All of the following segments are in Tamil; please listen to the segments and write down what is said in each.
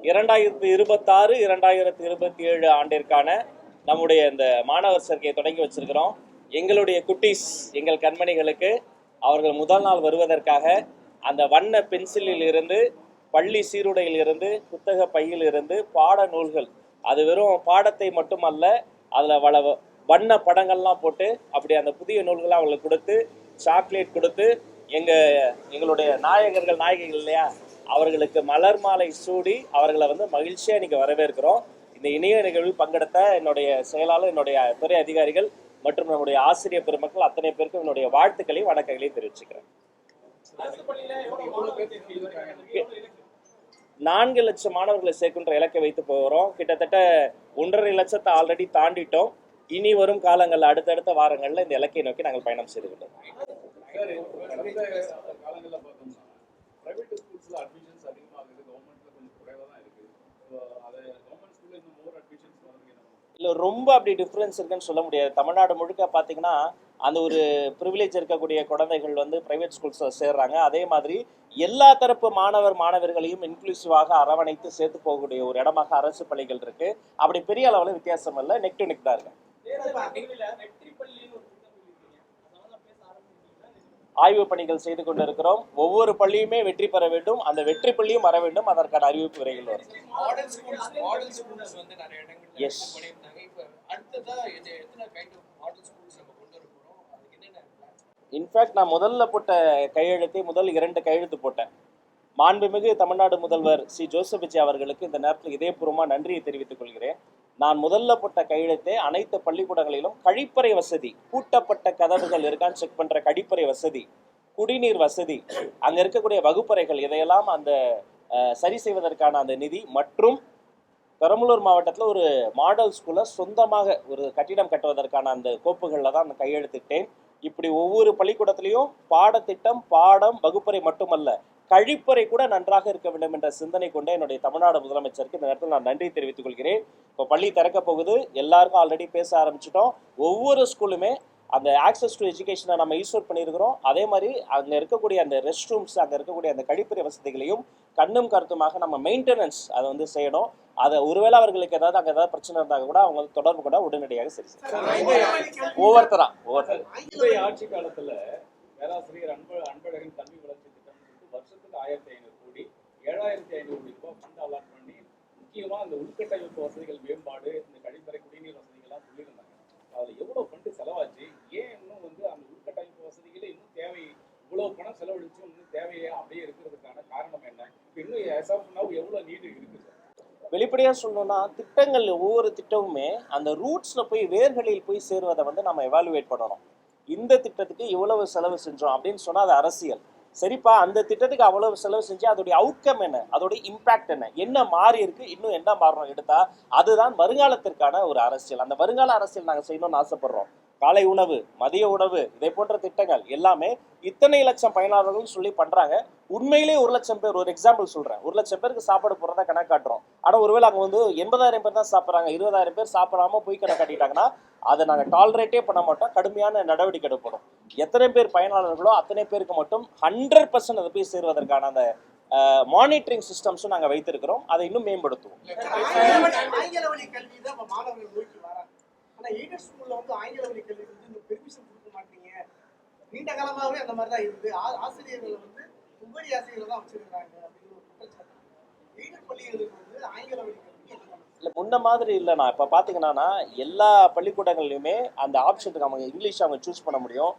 2026 2027 ஆண்டிற்கான நம்முடைய இந்த மாணவர் சேர்க்கையை தொடங்கி வச்சிருக்கிறோம். எங்களுடைய குட்டீஸ், எங்கள் கண்மணிகளுக்கு அவர்கள் முதல் நாள் வருவதற்காக அந்த வண்ண பென்சிலில் இருந்து, பள்ளி சீருடையில் இருந்து, புத்தக பையில் இருந்து, பாட நூல்கள், அது வெறும் பாடத்தை மட்டுமல்ல, அதில் வண்ண படங்கள்லாம் போட்டு அப்படி அந்த புதிய நூல்களை அவங்களுக்கு கொடுத்து, சாக்லேட் கொடுத்து, எங்களுடைய நாயகர்கள் நாயகிகள் இல்லையா, அவர்களுக்கு மலர் மாலை சூடி அவர்களை மகிழ்ச்சியாக இன்னைக்கு வரவேற்கிறோம். இந்த இணைய நிகழ்வில் பங்கெடுத்த என்னுடைய செயலாளர், என்னுடைய துறை அதிகாரிகள் மற்றும் நம்முடைய ஆசிரியர் பெருமக்கள் அத்தனை பேருக்கும் என்னுடைய வாழ்த்துக்களையும் வணக்கங்களையும் தெரிவிச்சுக்கிறேன். 4 லட்சம் மாணவர்களை சேர்க்கின்ற இலக்கை வைத்து போகிறோம். கிட்டத்தட்ட 1.5 லட்சத்தை ஆல்ரெடி தாண்டிட்டோம். இனி வரும் காலங்களில் அடுத்தடுத்த வாரங்களில் இந்த இலக்கை நோக்கி நாங்கள் பயணம் செய்துவிட்டோம். இல்லை, ரொம்ப அப்படி டிஃப்ரென்ஸ் இருக்குன்னு சொல்ல முடியாது. தமிழ்நாடு முழுக்க பார்த்தீங்கன்னா அந்த ஒரு ப்ரிவிலேஜ் இருக்கக்கூடிய குழந்தைகள் ப்ரைவேட் ஸ்கூல்ஸில் சேர்றாங்க. அதே மாதிரி எல்லா தரப்பு மாணவர்களையும் இன்க்ளூசிவாக அரவணைத்து சேர்த்து போகக்கூடிய ஒரு இடமாக அரசு பள்ளிகள் இருக்கு. அப்படி பெரிய அளவில் வித்தியாசம் இல்லை, நெக் டு நெக் தான் இருக்கு. ஆய்வு பணிகள் செய்து கொண்டிருக்கிறோம். ஒவ்வொரு பள்ளியுமே வெற்றி பெற வேண்டும், அந்த வெற்றி பள்ளியும் வர வேண்டும். அதற்கான அறிவிப்பு விரைவில் வரும். இன்ஃபேக்ட் நான் முதல்ல போட்ட கையெழுத்தை முதல் 2 கையெழுத்து போட்டேன். மாண்புமிகு தமிழ்நாடு முதல்வர் சி ஜோசப் விஜய் அவர்களுக்கு இந்த நேரத்தில் இதயபூர்வமாக நன்றியை தெரிவித்துக் கொள்கிறேன். நான் முதல்ல போட்ட கையெழுத்தை அனைத்து பள்ளிக்கூடங்களிலும் கழிப்பறை வசதி, பூட்டப்பட்ட கதவுகள் இருக்கான்னு செக் பண்ற கழிப்பறை வசதி, குடிநீர் வசதி, அங்க இருக்கக்கூடிய வகுப்பறைகள், இதையெல்லாம் அந்த சரி செய்வதற்கான அந்த நிதி மற்றும் பெரம்பலூர் மாவட்டத்தில் ஒரு மாடல் ஸ்கூலை சொந்தமாக ஒரு கட்டிடம் கட்டுவதற்கான அந்த கோப்புகளில் தான் நான் கையெழுத்திட்டேன். இப்படி ஒவ்வொரு பள்ளிக்கூடத்திலையும் பாடத்திட்டம், பாடம், வகுப்பறை மட்டுமல்ல, கழிப்பறை கூட நன்றாக இருக்க வேண்டும் என்ற சிந்தனை கொண்ட என்னுடைய தமிழ்நாடு முதலமைச்சருக்கு இந்த நேரத்தில் நான் நன்றி தெரிவித்துக் கொள்கிறேன். இப்போ பள்ளி திறக்க போகுது, எல்லாருக்கும் ஆல்ரெடி பேச ஆரம்பிச்சிட்டோம். ஒவ்வொரு ஸ்கூலுமே அந்த ஆக்சஸ் டு எஜுகேஷனை நம்ம ஈஸ்வர் பண்ணியிருக்கிறோம். அதே மாதிரி அங்கே இருக்கக்கூடிய அந்த ரெஸ்ட் ரூம்ஸ், அங்கே இருக்கக்கூடிய அந்த கழிப்பறை வசதிகளையும் கண்ணும் கருத்துமாக நம்ம மெயின்டெனன்ஸ் அதை செய்யணும். அதை ஒருவேளை அவர்களுக்கு அங்கே ஏதாவது பிரச்சனை இருந்தாங்க கூட அவங்க தொடர்பு கூட உடனடியாக சரி செய்யணும். ஒவ்வொருத்தரா ஆட்சி காலத்துல பேராசிரியர் அன்பழகன் கல்வி வளர்ச்சி திட்டம் வருஷத்துக்கு 1500 கோடி 7500 கோடி ரூபாய் ஃபண்ட் அலாட் பண்ணி முக்கியமா அந்த உள்கட்டமைப்பு வசதிகள் மேம்பாடு, இந்த கழிப்பறை, குடிநீர் வசதிகள்லாம் சொல்லியிருந்தாங்க. அதுல எவ்வளவு ஃபண்டு செலவாச்சு, ஏன் இன்னும் அந்த உள்கட்டமைப்பு வசதிகளே இன்னும் தேவை, இவ்வளவு பணம் செலவழிச்சு இன்னும் தேவையா அப்படியே இருக்கிறதுக்கான காரணம் என்ன? இன்னும் எவ்வளவு நீடு இருக்கு? வெளிப்படையாக சொல்லணும்னா, திட்டங்கள் ஒவ்வொரு திட்டமுமே அந்த ரூட்ஸில் போய் வேர்களில் போய் சேருவதை நம்ம எவாலுவேட் பண்ணணும். இந்த திட்டத்துக்கு இவ்வளவு செலவு செஞ்சோம் அப்படின்னு சொன்னால் அது அரசியல். சரிப்பா, அந்த திட்டத்துக்கு அவ்வளவு செலவு செஞ்சு அதோடைய அவுட்கம் என்ன, அதோடைய இம்பாக்ட் என்ன மாறி இருக்கு, இன்னும் என்ன மாறணும் எடுத்தா அதுதான் வருங்காலத்திற்கான ஒரு அரசியல். அந்த வருங்கால அரசியல் நாங்கள் செய்யணும்னு ஆசைப்படுறோம். காலை உணவு, மதிய உணவு, இதை போன்ற திட்டங்கள் எல்லாமே இத்தனை லட்சம் பயனாளர்கள் சொல்லி பண்றாங்க. உண்மையிலே 1 லட்சம் பேர், ஒரு எக்ஸாம்பிள் சொல்றேன், 1 லட்சம் பேருக்கு சாப்பாடு போறதா கணக்காட்டுறோம். ஆனா ஒருவேளை அங்க 80,000 பேர் தான் சாப்பிட்றாங்க, 20,000 பேர் சாப்பிடாம போய் கணக்காட்டிட்டாங்கன்னா அதை நாங்கள் டாலரேட்டே பண்ண மாட்டோம், கடுமையான நடவடிக்கை எடுப்போம். எத்தனை பேர் பயனாளர்களோ அத்தனை பேருக்கு மட்டும் 100% அதை போய் சேருவதற்கான அந்த மானிட்டரிங் சிஸ்டம்ஸும் நாங்கள் வைத்திருக்கிறோம். அதை இன்னும் மேம்படுத்துவோம். ஆங்கில வழி கல்வி பெர்மிஷன் கொடுக்க மாட்டீங்க, நீண்ட காலமாகவே அந்த மாதிரி தான் இருக்கு. ஆசிரியர்கள் உபரி ஆசிரியர்கள் தான் வச்சிருக்காங்க அப்படின்னு ஒரு குற்றச்சாட்டு. எய்டட் பள்ளிகளுக்கு ஆங்கில வழி கல்வி இல்லை முன்ன மாதிரி இல்லைண்ணா. இப்போ பார்த்தீங்கன்னா எல்லா பள்ளிக்கூடங்கள்லையுமே அந்த ஆப்ஷனுக்கு அவங்க இங்கிலீஷ் அவங்க சூஸ் பண்ண முடியும்.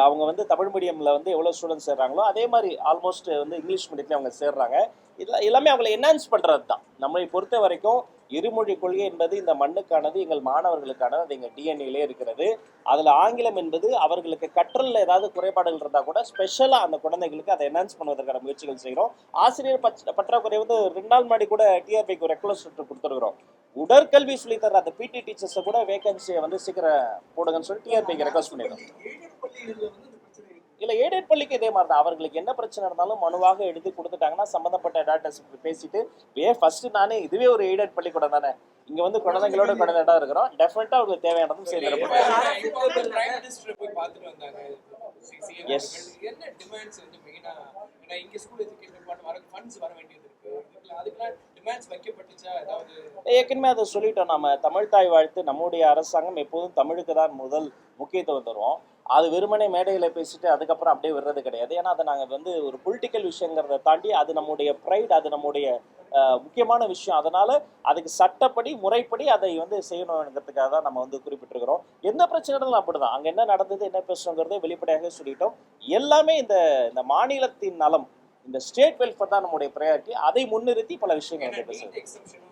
அவங்க தமிழ் மீடியமில் எவ்வளோ ஸ்டூடெண்ட்ஸ் சேர்றாங்களோ அதே மாதிரி ஆல்மோஸ்ட் இங்கிலீஷ் மீடியத்தில் அவங்க சேர்றாங்க. இதெல்லாம் எல்லாமே அவங்களை என்ஹான்ஸ் பண்ணுறது தான். நம்மளை பொறுத்த வரைக்கும் இருமொழி கொள்கை என்பது இந்த மண்ணுக்கானது, எங்கள் மாணவர்களுக்கானது, அது எங்கள் டிஎன்ஏலே இருக்கிறது. அதில் ஆங்கிலம் என்பது அவர்களுக்கு கற்றலில் ஏதாவது குறைபாடுகள் இருந்தால் கூட ஸ்பெஷலாக அந்த குழந்தைகளுக்கு அதை என்ஹான்ஸ் பண்ணுவதற்கான முயற்சிகள் செய்கிறோம். ஆசிரியர் பற்றாக்குறை 2 நாள் முன்னாடி கூட டிஆர்பிக்கு ஒரு ரெக்வஸ்ட் கொடுத்துருக்குறோம். உடற்கல்வி சொல்லித்தர அந்த பிடி டீச்சர்ஸை கூட வேகன்சியை சீக்கிரம் போடுங்கன்னு சொல்லி டிஆர்பிக்கு ரெக்வஸ்ட் பண்ணிடுறோம். இல்லை, எய்டட் பள்ளிக்கு இதே மாதிரி தான். அவர்களுக்கு என்ன பிரச்சனை இருந்தாலும் மனுவாக எழுதி கொடுத்துட்டாங்கன்னா சம்மந்தப்பட்ட டாக்டர்ஸ் பேசிட்டு ஃபர்ஸ்ட் நானே இதுவே ஒரு எய்டட் பள்ளிக்கூடம் தானே, இங்கே குழந்தைங்களோட குழந்தைடா இருக்கிறோம், டெஃபினட்டாக அவங்களுக்கு தேவையானதும் செய்து ஏற்கனவே அதை சொல்லிட்டோம். நம்ம தமிழ் தாய் வாழ்த்து, நம்முடைய அரசாங்கம் எப்போதும் தமிழுக்கு தான் முதல் முக்கியத்துவம் தருவோம். அது வெறுமனே மேடையில் பேசிட்டு அதுக்கப்புறம் அப்படியே விடுறது கிடையாது. ஏன்னா அதை நாங்கள் வந்து ஒரு பொலிட்டிக்கல் விஷயங்கிறத தாண்டி அது நம்முடைய ப்ரைட், அது நம்முடைய முக்கியமான விஷயம். அதனால அதுக்கு சட்டப்படி முறைப்படி அதை வந்து செய்யணுங்கிறதுக்காக தான் நம்ம வந்து குறிப்பிட்டிருக்கிறோம். எந்த பிரச்சனைகளும் அப்படிதான், அங்கே என்ன நடந்தது என்ன பேசுகிறோங்கிறத வெளிப்படையாக சொல்லிட்டோம். எல்லாமே இந்த இந்த மாநிலத்தின் நலம், இந்த ஸ்டேட் வெல்ஃபேர் தான் நம்முடைய ப்ரையாரிட்டி. அதை முன்னிறுத்தி பல விஷயங்கள் வந்து பேசுகிறோம்.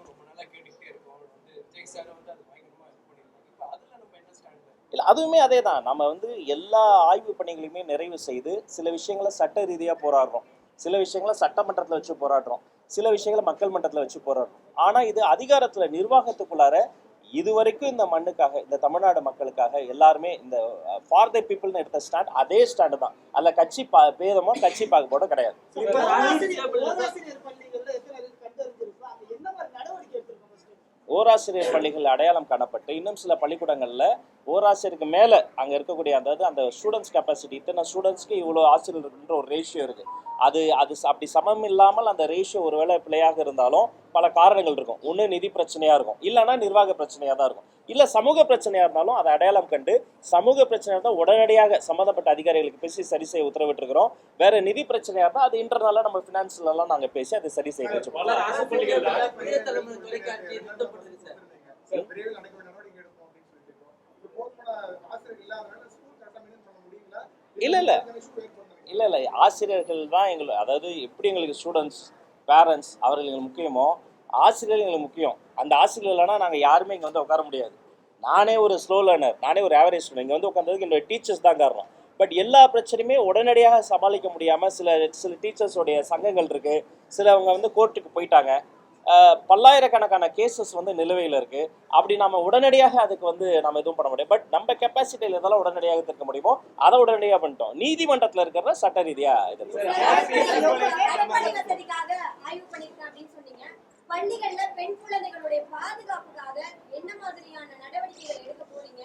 இல்லை, அதுவுமே அதே தான். நம்ம வந்து எல்லா ஆய்வு பணிகளையுமே நிறைவு செய்து சில விஷயங்களை சட்ட ரீதியாக போராடுறோம், சில விஷயங்களை சட்டமன்றத்தில் வச்சு போராடுறோம், சில விஷயங்களை மக்கள் மன்றத்தில் வச்சு போராடுறோம். ஆனால் இது அதிகாரத்தில் நிர்வாகத்துக்குள்ளார இதுவரைக்கும் இந்த மண்ணுக்காக, இந்த தமிழ்நாடு மக்களுக்காக எல்லாருமே இந்த ஃபார் த பீப்புள்னு எடுத்த ஸ்டாண்ட் அதே ஸ்டாண்டு தான். அதில் கட்சி பேதமோ கட்சி பாகுபாடோ கிடையாது. ஓராசிரியர் பள்ளிகள் அடையாளம் காணப்பட்டு இன்னும் சில பள்ளிக்கூடங்களில் ஓராசிரியருக்கு மேலே அங்கே இருக்கக்கூடிய அதாவது அந்த ஸ்டூடெண்ட்ஸ் கெப்பாசிட்டி, இத்தனை ஸ்டூடெண்ட்ஸ்க்கு இவ்வளோ ஆசிரியர் இருக்குன்ற ஒரு ரேஷியோ இருக்குது. அது அப்படி சமம் இல்லாமல் அந்த ரேஷியோ ஒருவேளை பிள்ளையாக இருந்தாலும் பல காரணங்கள் இருக்கும். ஒன்று நிதி பிரச்சனையாக இருக்கும், இல்லைன்னா நிர்வாக பிரச்சனையாக தான் இருக்கும், இல்லை சமூக பிரச்சனையாக இருந்தாலும் அதை அடையாளம் கண்டு சமூக பிரச்சனையாக இருந்தால் உடனடியாக சம்மந்தப்பட்ட அதிகாரிகளுக்கு பேசி சரி செய்ய உத்தரவிட்டிருக்கிறோம். வேற நிதி பிரச்சனையாக இருந்தால் அது இன்டர்னலாக நம்ம ஃபினான்ஸ்லாம் நாங்கள் பேசி அதை சரி செய்ய வச்சுப்போம். இல்லை ஆசிரியர்கள் தான் எங்களுக்கு, அதாவது எப்படி எங்களுக்கு ஸ்டூடெண்ட்ஸ் பேரண்ட்ஸ் அவர்கள் எங்களுக்கு முக்கியமோ ஆசிரியர்கள் எங்களுக்கு முக்கியம். அந்த ஆசிரியர் இல்லைனா நாங்கள் யாருமே இங்கே வந்து உட்கார முடியாது. நானே ஒரு ஸ்லோ லேர்னர், நானே ஒரு ஆவரேஜ் ஸ்டூடெண்ட், இங்கே வந்து உட்காந்ததுக்கு என்னோட டீச்சர்ஸ் தான் காரணம். பட் எல்லா பிரச்சனையுமே உடனடியாக சமாளிக்க முடியாமல் சில டீச்சர்ஸோடைய சங்கங்கள் இருக்குது, சிலவங்க வந்து கோர்ட்டுக்கு போயிட்டாங்க, பல்லாயிரக்கணக்கான கேசஸ் வந்து நிலுவையில் இருக்குது. அப்படி நம்ம உடனடியாக அதுக்கு வந்து நம்ம எதுவும் பண்ண முடியும். பட் நம்ம கெப்பாசிட்டியில் இதெல்லாம் உடனடியாக தீர்க்க முடியுமோ அதை உடனடியாக பண்ணிட்டோம். நீதிமன்றத்தில் இருக்கிற சட்ட ரீதியாக இது பள்ளிகள்ல பெண் குழந்தைகளுடைய பாதுகாப்புக்காக என்ன மாதிரியான நடவடிக்கைகள் எடுக்க போறீங்க?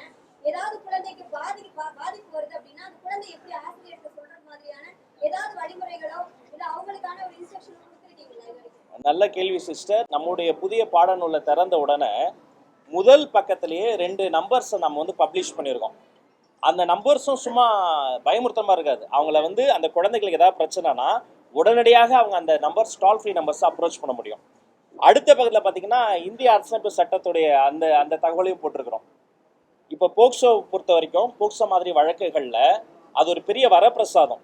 ஏதாவது குழந்தைக்கு பாதிப்பு வருது அப்படின்னா அந்த குழந்தை எப்படி ஆசிரியருக்கு சொல்ற மாதிரியான ஏதாவது வழிமுறைகளோ இல்ல அவங்களுக்கான ஒரு இன்ஸ்ட்ரக்ஷனோ கொடுத்துருக்கீங்களா? நல்ல கேள்வி சிஸ்டர். நம்முடைய புதிய பாடநூலை திறந்த உடனே முதல் பக்கத்திலேயே 2 நம்பர்ஸை நம்ம வந்து பப்ளிஷ் பண்ணியிருக்கோம். அந்த நம்பர்ஸும் சும்மா பயமுறுத்தமாக இருக்காது. அவங்கள வந்து அந்த குழந்தைகளுக்கு ஏதாவது பிரச்சனைனா உடனடியாக அவங்க அந்த நம்பர்ஸ் டால் ஃப்ரீ நம்பர்ஸை அப்ரோச் பண்ண முடியும். அடுத்த பக்கத்தில் பார்த்தீங்கன்னா இந்திய அரசியலமைப்பு சட்டத்துடைய அந்த தகவலையும் போட்டிருக்கிறோம். இப்போ போக்சோ பொறுத்த வரைக்கும் போக்சோ மாதிரி வழக்குகளில் அது ஒரு பெரிய வரப்பிரசாதம்.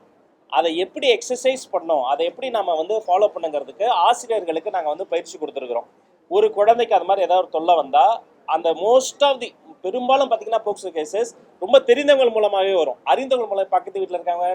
அதை எப்படி எக்ஸசைஸ் பண்ணோம், அதை எப்படி நம்ம வந்து ஃபாலோ பண்ணுங்கிறதுக்கு ஆசிரியர்களுக்கு நாங்கள் வந்து பயிற்சி கொடுத்துருக்குறோம். ஒரு குழந்தைக்கு அது மாதிரி ஏதாவது ஒரு தொல்லை வந்தால் அந்த மோஸ்ட் ஆஃப் தி பெரும்பாலும் பார்த்தீங்கன்னா போக்சோ கேசஸ் ரொம்ப தெரிந்தவங்க மூலமாகவே வரும். அறிந்தவங்க மூலம் பக்கத்து வீட்டில் இருக்காங்க,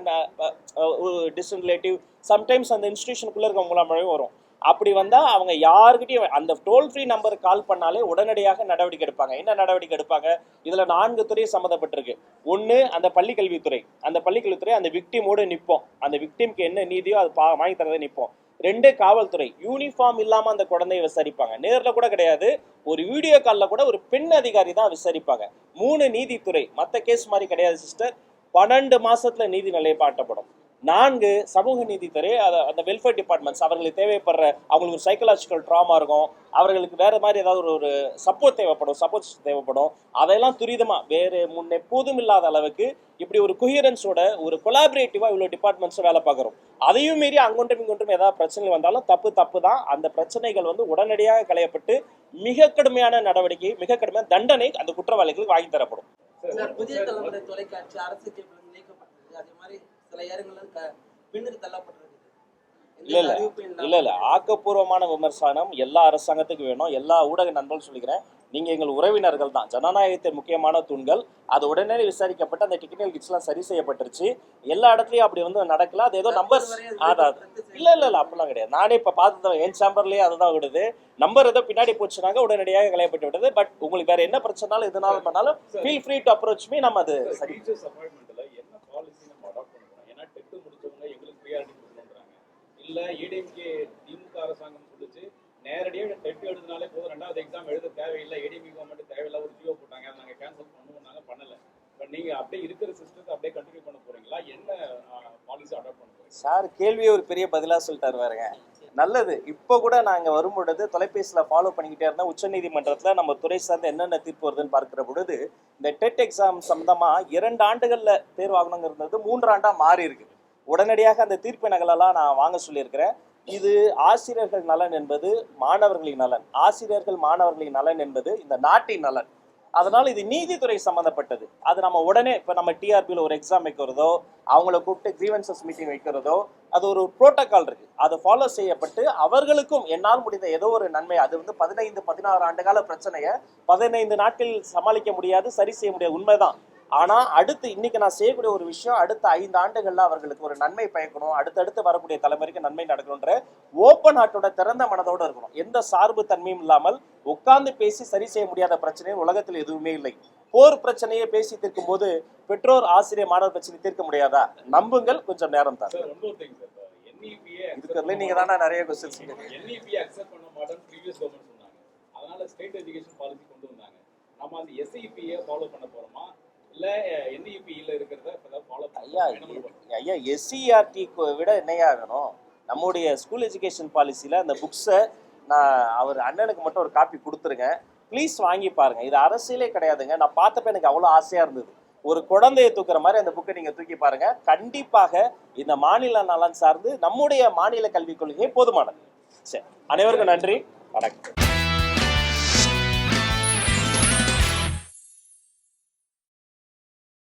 டிஸ்டன்ட் ரிலேட்டிவ், சம்டைம்ஸ் அந்த இன்ஸ்டிடியூஷனுக்குள்ளே இருக்கவங்க மூலமாகவே வரும். அப்படி வந்தால் அவங்க யாருக்கிட்டையும் அந்த டோல் ஃப்ரீ நம்பருக்கு கால் பண்ணாலே உடனடியாக நடவடிக்கை எடுப்பாங்க. என்ன நடவடிக்கை எடுப்பாங்க? இதில் 4 துறை சம்மந்தப்பட்டிருக்கு. ஒன்று அந்த பள்ளிக்கல்வித்துறை, அந்த பள்ளிக்கல்வித்துறை அந்த விக்டிமோடு நிற்போம், அந்த விக்டிம்க்கு என்ன நீதியோ அது வாங்கி தரதை நிற்போம். 2 காவல்துறை, யூனிஃபார்ம் இல்லாமல் அந்த குழந்தையை விசாரிப்பாங்க, நேரில் கூட கிடையாது, ஒரு வீடியோ காலில் கூட ஒரு பெண் அதிகாரி தான் விசாரிப்பாங்க. 3 நீதித்துறை, மற்ற கேஸ் மாதிரி கிடையாது சிஸ்டர், 12 மாசத்துல நீதி நிலைப்பாட்டப்படும். 4 சமூக நீதித்துறை, அந்த வெல்ஃபேர் டிபார்ட்மெண்ட்ஸ் அவர்களுக்கு தேவைப்படுற அவங்களுக்கு ஒரு சைக்கலாஜிக்கல் ட்ராமா இருக்கும், அவர்களுக்கு வேறு மாதிரி ஏதாவது ஒரு சப்போர்ட் தேவைப்படும், அதையெல்லாம் துரிதமாக வேறு எப்போதும் இல்லாத அளவுக்கு இப்படி ஒரு கொஹியரன்ஸோட ஒரு கொலாபரேட்டிவாக இவ்வளோ டிபார்ட்மெண்ட்ஸும் வேலை பார்க்குறோம். அதையும் மீறி அங்கொன்றும் இங்கொன்றும் ஏதாவது பிரச்சனை வந்தாலும் தப்பு தான். அந்த பிரச்சனைகள் வந்து உடனடியாக களையப்பட்டு மிக கடுமையான நடவடிக்கை, மிக கடுமையான தண்டனை அந்த குற்றவாளிகளுக்கு வாங்கி தரப்படும். புதிய தலைமுறை தொலைக்காட்சி அரசு கேபிள் நீக்கப்பட்டது, அதே மாதிரி சில இடங்கள்ல பின்னுக்கு தள்ளப்பட்டிருக்கு. இல்ல ஆக்கப்பூர்வமான விமர்சனம் எல்லா அரசாங்கத்துக்கும் வேணும். எல்லா ஊடக நண்பர்கள் சொல்லிக்கிறேன், நீங்க எங்கள் உறவினர்கள் தான், ஜனநாயகத்தின் முக்கியமான தூண்கள். அது உடனே விசாரிக்கப்பட்டு அந்த டெக்னிக்கல் கிட்ஸ்லாம் சரி செய்யப்பட்டுருச்சு. எல்லா இடத்துலயும் அப்படி வந்து நடக்கல. அது ஏதோ நம்பர் இல்ல அப்படிலாம் கிடையாது. நானே இப்ப பார்த்து என் சேம்பர்லயே அதுதான் விடுது, நம்பர் ஏதோ பின்னாடி போச்சுனாங்க உடனடியாக களையப்பட்டு விடுது. பட் உங்களுக்கு வேற என்ன பிரச்சனாலும் எதுனாலும் பண்ணாலும் feel free to approach me. நம்ம அது சரி இல்ல ஏடிஎம்கே திமுக அரசாங்கம் சொல்லிச்சு நேரடியாக டெட் எழுதினாலே போதும், 2வது எக்ஸாம் எழுத தேவையில்லை, ஏடிஎம்கே கவர்மெண்ட் தேவையில்லை, ஒரு ஜியோ போட்டாங்க, நாங்கள் கேன்சல் பண்ணுவோம், பண்ணல. பட் நீங்க அப்படியே இருக்கிற சிஸ்டத்தை அப்படியே கண்டினியூ பண்ண போறீங்களா? என்ன பாலிசி அடாப்ட் பண்ண போறீங்க? சார் கேள்வியே ஒரு பெரிய பதிலா சொல்லிட்டாரு பாருங்க. நல்லது. இப்போ கூட நாங்க வரும் பொழுது தொலைபேசியில ஃபாலோ பண்ணிக்கிட்டே இருந்தோம். உச்சநீதிமன்றத்துல நம்ம துறை சார்ந்த என்னென்ன தீர்ப்பு வருதுன்னு பார்க்கிற பொழுது இந்த டெட் எக்ஸாம் சம்பந்தமா 2 ஆண்டுகள்ல தேர்வாகணுங்கிறது 3 ஆண்டா மாறி இருக்கு. உடனடியாக அந்த தீர்ப்பு நகலெல்லாம் நான் வாங்க சொல்லியிருக்கிறேன். இது ஆசிரியர்கள் நலன் என்பது மாணவர்களின் நலன், ஆசிரியர்கள் மாணவர்களின் நலன் என்பது இந்த நாட்டின் நலன். அதனால இது நீதித்துறை சம்பந்தப்பட்டது. அது நம்ம உடனே இப்போ நம்ம டிஆர்பியில் ஒரு எக்ஸாம் வைக்கிறதோ, அவங்கள கூப்பிட்டு கிரீவன்சஸ் மீட்டிங் வைக்கிறதோ, அது ஒரு புரோட்டோகால் இருக்கு. அது ஃபாலோ செய்யப்பட்டு அவர்களுக்கும் என்னால் முடிந்த ஏதோ ஒரு நன்மை, அது 15-16 ஆண்டுகால பிரச்சனையை 15 நாட்களில் சமாளிக்க முடியாது, சரி செய்ய முடியாது, உண்மைதான். ஆனா அடுத்து இன்னைக்கு நான் செய்யக்கூடிய ஒரு விஷயம், அடுத்த 5 ஆண்டுகள்ல அவர்களுக்கு ஒரு நன்மை பயக்கணும், அடுத்தடுத்து வரக்கூடிய தலைமுறைக்கு நன்மை நடக்கணும்ன்ற ஓப்பன் ஹார்ட்டோட திறந்த மனதோட இருக்கணும். எந்த சார்பு தன்மையும் இல்லாமல் உட்கார்ந்து பேசி சரி செய்ய முடியாத பிரச்சனை உலகத்தில் எதுவுமே இல்லை. போர் பிரச்சனையை பேசி தீர்க்கும் போது பெற்றோர் ஆசிரியர் மாணவர் பிரச்சனை தீர்க்க முடியாதா? நம்புங்கள், கொஞ்சம் நேரம் தான். இருக்கிறதுல நீங்க தானே நிறைய கொஸ்டின்ஸ் NEP அக்செப்ட் பண்ண மாட்டோம்னு previous government சொன்னாங்க. அதனால ஸ்டேட் எஜுகேஷன் பாலிசி கொண்டு வந்தாங்க. நம்ம அந்த SEP ஃபாலோ பண்ண போறோமா இல்ல NEP ல இருக்கிறத ஃபாலோ ஐயா SCERT விட என்னையா ஆகணும்? நம்முடைய ஸ்கூல் எஜுகேஷன் பாலிசியில அந்த புக்ஸை நான் அவர் அண்ணனுக்கு மட்டும் ஒரு காப்பி கொடுத்துருங்க, ப்ளீஸ் வாங்கி பாருங்க. இது அரசியலே கிடையாதுங்க. நான் பார்த்தப்ப எனக்கு அவ்வளோ ஆசையா இருந்தது. ஒரு குழந்தையை தூக்குற மாதிரி அந்த புக்கை நீங்க தூக்கி பாருங்க. கண்டிப்பாக இந்த மாநில நலன் சார்ந்து நம்முடைய மாநில கல்விக் கொள்கை போதுமானது. சரி, அனைவருக்கும் நன்றி, வணக்கம்.